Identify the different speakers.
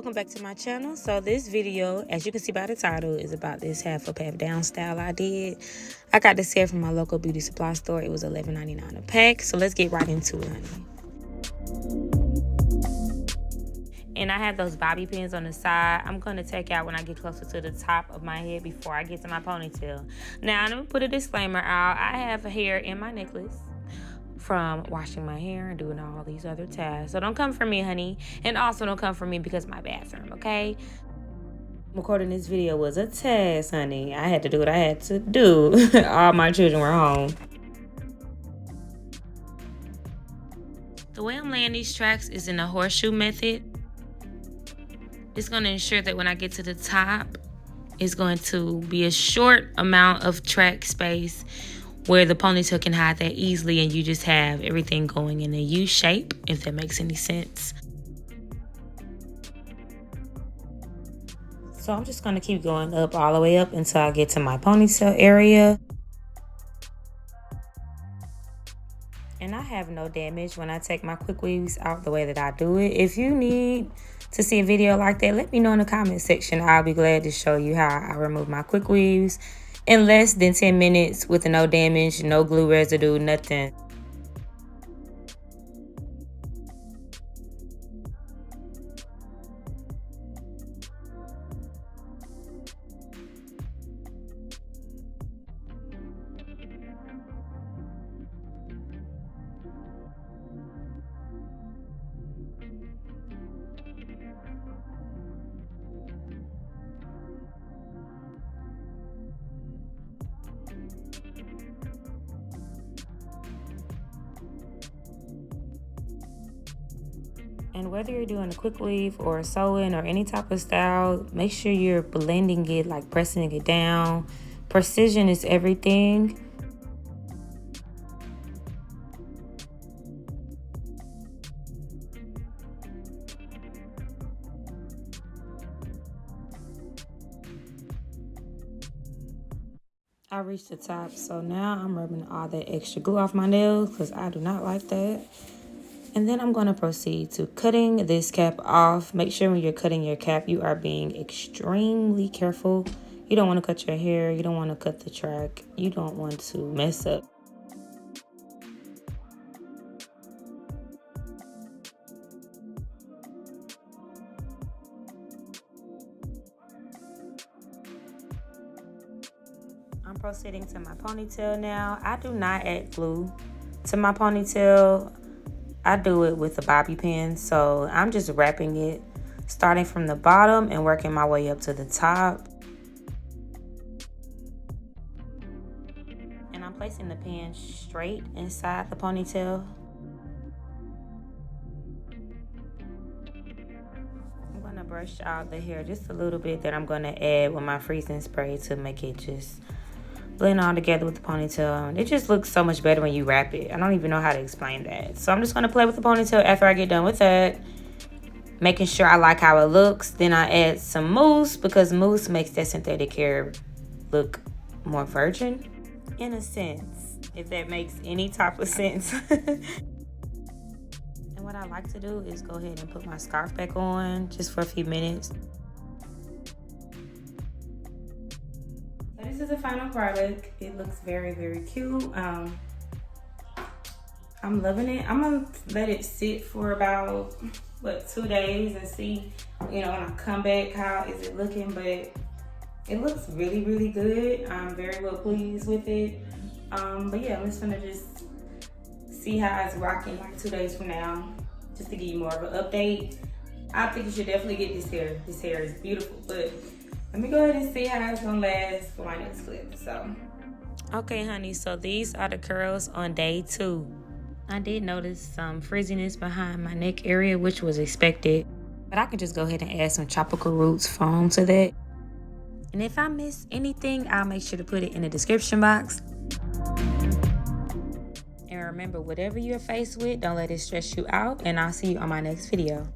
Speaker 1: welcome back to my channel. So this video, as you can see by the title, is about this half up half down style I did. I got this hair from my local beauty supply store. It was $11.99 a pack. So let's get right into it, honey. And I have those bobby pins on the side. I'm going to take out when I get closer to the top of my head before I get to my ponytail. Now, I'm going to put a disclaimer out. I have hair in my necklace from washing my hair and doing all these other tasks. So don't come for me, honey. And also don't come for me because my bathroom, okay? Recording this video was a task, honey. I had to do what I had to do. All my children were home. The way I'm laying these tracks is in a horseshoe method. It's going to ensure that when I get to the top, it's going to be a short amount of track space where the ponytail can hide that easily and you just have everything going in a U shape, if that makes any sense. So I'm just going to keep going up all the way up until I get to my ponytail area. And I have no damage when I take my quick weaves out the way that I do it. If you need to see a video like that, let me know in the comment section. I'll be glad to show you how I remove my quick weaves in less than 10 minutes with no damage, no glue residue, nothing. And whether you're doing a quick weave or a sew-in or any type of style, make sure you're blending it, like pressing it down. Precision is everything. I reached the top, so now I'm rubbing all that extra glue off my nails because I do not like that. And then I'm going to proceed to cutting this cap off. Make sure when you're cutting your cap, you are being extremely careful. You don't want to cut your hair. You don't want to cut the track. You don't want to mess up. I'm proceeding to my ponytail now. I do not add glue to my ponytail. I do it with a bobby pin, so I'm just wrapping it, starting from the bottom and working my way up to the top. And I'm placing the pin straight inside the ponytail. I'm gonna brush out the hair just a little bit that I'm gonna add with my freezing spray to make it just blend all together with the ponytail. It just looks so much better when you wrap it. I don't even know how to explain that. So I'm just going to play with the ponytail after I get done with that. Making sure I like how it looks. Then I add some mousse because mousse makes that synthetic hair look more virgin. In a sense, if that makes any type of sense. And what I like to do is go ahead and put my scarf back on just for a few minutes. This is the final product. It looks very, very cute. I'm loving it. I'm gonna let it sit for about 2 days and see, when I come back, how is it looking. But it looks really, really good. I'm very well pleased with it. But yeah, I'm just gonna just see how it's rocking like 2 days from now, just to give you more of an update. I think you should definitely get this hair. This hair is beautiful, but let me go ahead and see how it's gonna last for my next clip. Okay, honey, so these are the curls on day 2. I did notice some frizziness behind my neck area, which was expected, but I can just go ahead and add some tropical roots foam to that. And if I miss anything, I'll make sure to put it in the description box. And remember, whatever you're faced with, don't let it stress you out, and I'll see you on my next video.